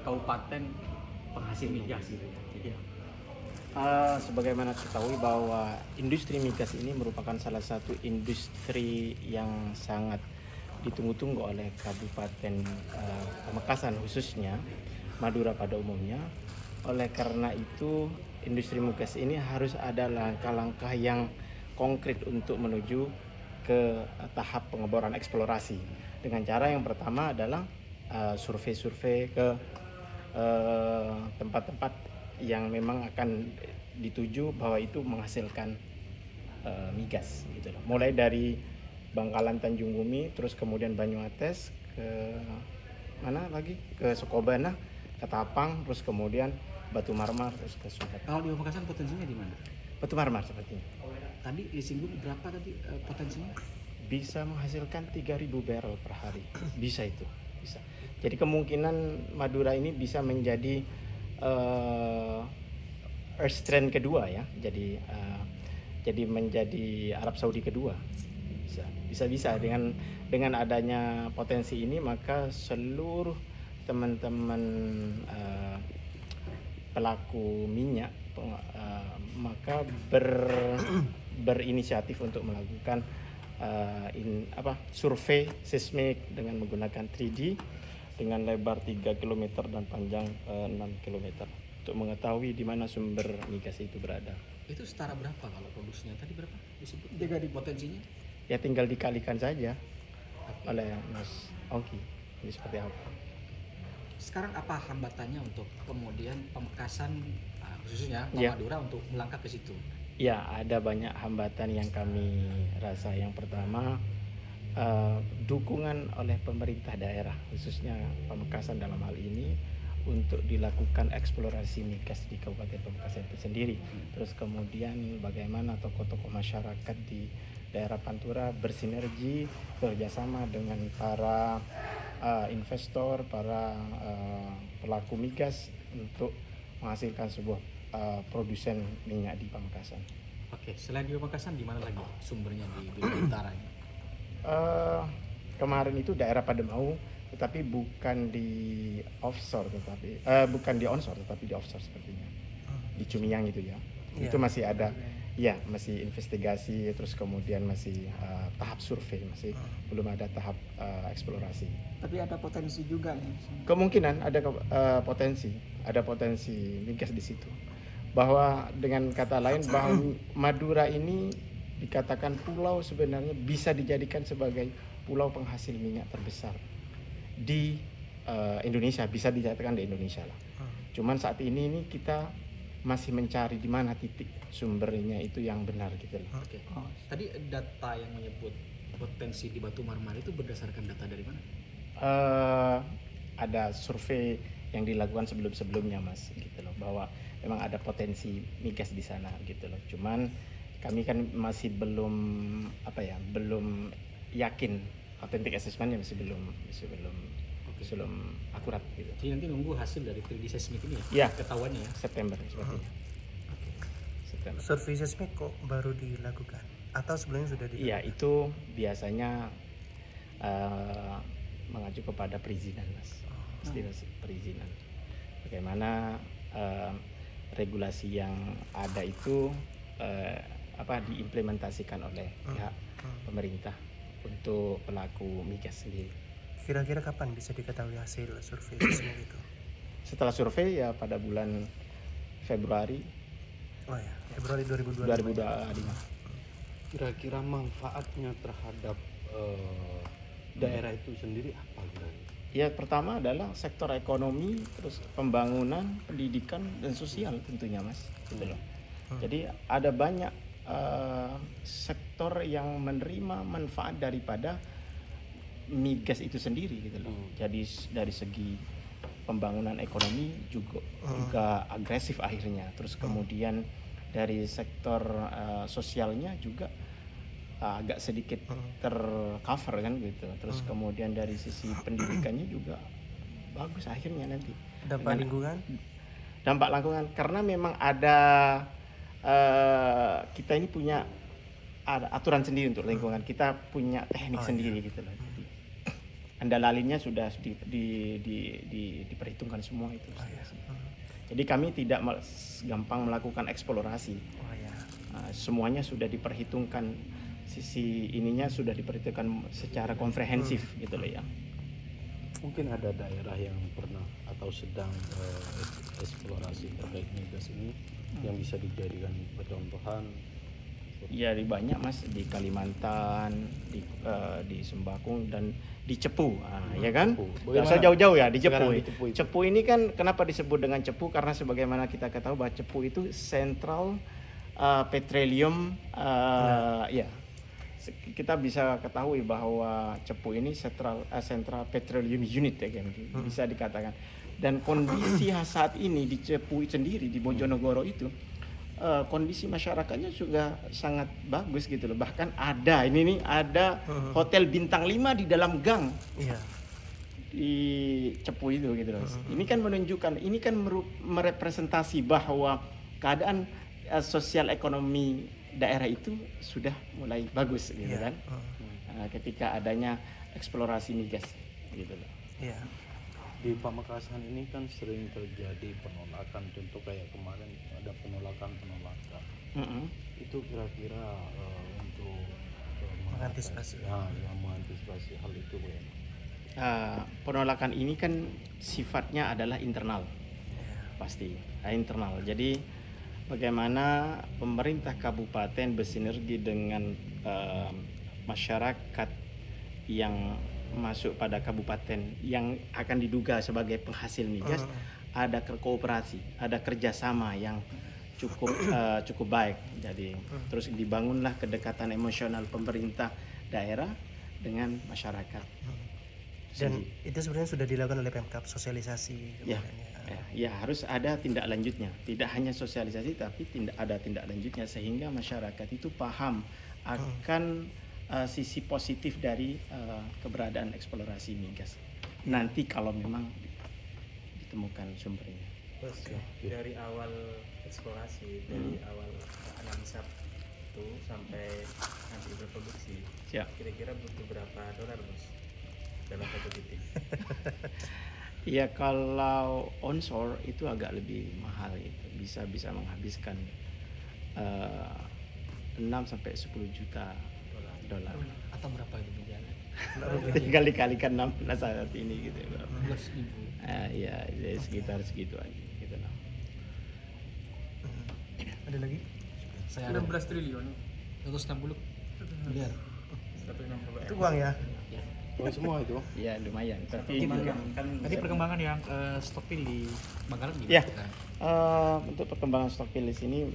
kabupaten penghasil migas gitu ya. Ya. Sebagaimana ketahui bahwa industri migas ini merupakan salah satu industri yang sangat ditunggu-tunggu oleh Kabupaten Pamekasan khususnya, Madura pada umumnya. Oleh karena itu, industri migas ini harus ada langkah-langkah yang konkret untuk menuju ke tahap pengeboran eksplorasi. Dengan cara yang pertama adalah survei-survei ke tempat-tempat yang memang akan dituju bahwa itu menghasilkan migas gitu loh. Mulai dari Bangkalan Tanjung Bumi, terus kemudian Banyuates, ke mana lagi, ke Sukobana, ke Tapang, terus kemudian Batu Marmar, terus ke Subat. Kalau di Pamekasan potensinya di mana? Batu Marmar sepertinya. Tadi disinggung berapa tadi potensinya? Bisa menghasilkan 3.000 barrel per hari. Bisa itu, bisa. Jadi kemungkinan Madura ini bisa menjadi Earth Trend kedua ya. Jadi menjadi Arab Saudi kedua. Bisa dengan adanya potensi ini, maka seluruh teman-teman pelaku minyak maka berinisiatif untuk melakukan survei seismik dengan menggunakan 3D dengan lebar 3 km dan panjang 6 km untuk mengetahui di mana sumber migas itu berada. Itu setara berapa kalau produksinya tadi berapa disebut? Di potensinya? Ya tinggal dikalikan saja oleh Mas Ongki. Ini seperti apa? Sekarang apa hambatannya untuk kemudian Pamekasan khususnya Madura untuk melangkah ke situ? Ya, ada banyak hambatan yang kami rasa. Yang pertama, dukungan oleh pemerintah daerah, khususnya Pamekasan dalam hal ini, untuk dilakukan eksplorasi migas di Kabupaten Pamekasan itu sendiri. Terus kemudian bagaimana tokoh-tokoh masyarakat di daerah Pantura bersinergi, bekerjasama dengan para investor, para pelaku migas untuk menghasilkan sebuah produsen minyak di Pamekasan. Oke, selain di Pamekasan, di mana lagi sumbernya di Bintang Utara ini? Kemarin itu daerah Pademau, tetapi bukan di offshore, bukan di onshore, tetapi di offshore sepertinya. Di Cumiyang itu ya. Itu masih ada, ya masih investigasi, terus kemudian masih tahap survei, masih belum ada tahap eksplorasi. Tapi ada potensi juga nih. Kemungkinan ada potensi migas di situ. Bahwa dengan kata lain, bahwa Madura ini dikatakan pulau sebenarnya bisa dijadikan sebagai pulau penghasil minyak terbesar di Indonesia, bisa dijadikan di Indonesia lah. Cuman saat ini kita masih mencari di mana titik sumbernya itu yang benar gitu loh. Oke. Tadi data yang menyebut potensi di Batu Marmar itu berdasarkan data dari mana? Ada survei yang dilakukan sebelumnya Mas gitu loh, bahwa memang ada potensi migas di sana gitu loh. Cuman kami kan masih belum yakin, authentic assessment-nya masih belum akurat gitu. Jadi nanti nunggu hasil dari 3D seismik ini ya? Ketahuannya ya? September sepertinya. September. Survei seismik kok baru dilakukan? Atau sebelumnya sudah dilakukan? Iya, itu biasanya mengacu kepada perizinan Mas. Perizinan. Bagaimana regulasi yang ada itu diimplementasikan oleh pihak pemerintah untuk pelaku migas sendiri. Kira-kira kapan bisa diketahui hasil survei seismik itu? Setelah survei ya pada bulan Februari. Oh ya, Februari 2025. Kira-kira manfaatnya terhadap daerah itu sendiri apa kira-kira? Ya, pertama adalah sektor ekonomi, terus pembangunan, pendidikan dan sosial tentunya Mas. Gitu loh. Jadi ada banyak sektor yang menerima manfaat daripada migas itu sendiri gitu loh. Jadi dari segi pembangunan ekonomi juga agresif akhirnya. Terus kemudian dari sektor sosialnya juga agak sedikit tercover kan gitu. Terus kemudian dari sisi pendidikannya juga bagus akhirnya nanti. Dampak lingkungan? Dampak lingkungan karena memang ada kita ini punya aturan sendiri untuk lingkungan. Kita punya teknik sendiri gitu loh. Jadi Andalalinnya sudah diperhitungkan semua itu. Oh, ya. Jadi kami tidak gampang melakukan eksplorasi. Oh, ya. Semuanya sudah diperhitungkan, sisi ininya sudah diperhitungkan secara komprehensif gitu loh ya. Mungkin ada daerah yang pernah atau sedang eksplorasi terkait migas ini yang bisa dijadikan percontohan. Ya di banyak mas, di Kalimantan, di Sembakung dan di Cepu, ya kan? Cepu. Nggak usah jauh-jauh ya di Cepu. Sekarang di Cepu itu. Cepu ini kan kenapa disebut dengan Cepu? Karena sebagaimana kita ketahui bahwa Cepu itu sentral petroleum, ya. Kita bisa ketahui bahwa Cepu ini sentral petroleum unit ya kan, bisa dikatakan. Dan kondisi saat ini di Cepu sendiri di Bojonegoro itu kondisi masyarakatnya juga sangat bagus gitu loh. Bahkan ada ada hotel bintang 5 di dalam gang. Iya. Di Cepu itu gitu loh. Ini kan menunjukkan, ini kan merepresentasi bahwa keadaan sosial ekonomi daerah itu sudah mulai bagus gitu Iya. kan. Ketika adanya eksplorasi migas gitu loh. Iya. Di Pamekasan ini kan sering terjadi penolakan, contoh kayak kemarin ada penolakan. Itu kira-kira untuk Mengantisipasi. mengantisipasi hal itu ya. Penolakan ini kan sifatnya adalah internal, Iya. pasti internal. Jadi bagaimana pemerintah kabupaten bersinergi dengan masyarakat yang masuk pada kabupaten yang akan diduga sebagai penghasil migas, ada kooperasi, ada kerjasama yang cukup baik. Jadi terus dibangunlah kedekatan emosional pemerintah daerah dengan masyarakat. Dan itu sebenarnya sudah dilakukan oleh Pemkab, sosialisasi Ya, kemarin, ya harus ada tindak lanjutnya. Tidak hanya sosialisasi, tapi ada tindak lanjutnya sehingga masyarakat itu paham akan sisi positif dari keberadaan eksplorasi migas. Nanti kalau memang ditemukan sumbernya. Bos, dari awal eksplorasi, dari awal analisa itu sampai nanti berproduksi, Siap. kira-kira butuh berapa dolar bos dalam satu titik? Ya kalau onshore itu agak lebih mahal itu, bisa menghabiskan 6 sampai 10 juta dolar. Atau berapa itu berjalan? Tinggal dikalikan 16 saat ini gitu. 12.000. Ya sekitar segitu aja gitu lah. Ada lagi? Saya ada 16 triliun 160 miliar. 160 Itu uang ya? Ya. Oh, semua itu. Ya lumayan. Tapi Tadi perkembangan yang stok pilih Bangkalan Ya. gimana sekarang? Untuk perkembangan stok pilis ini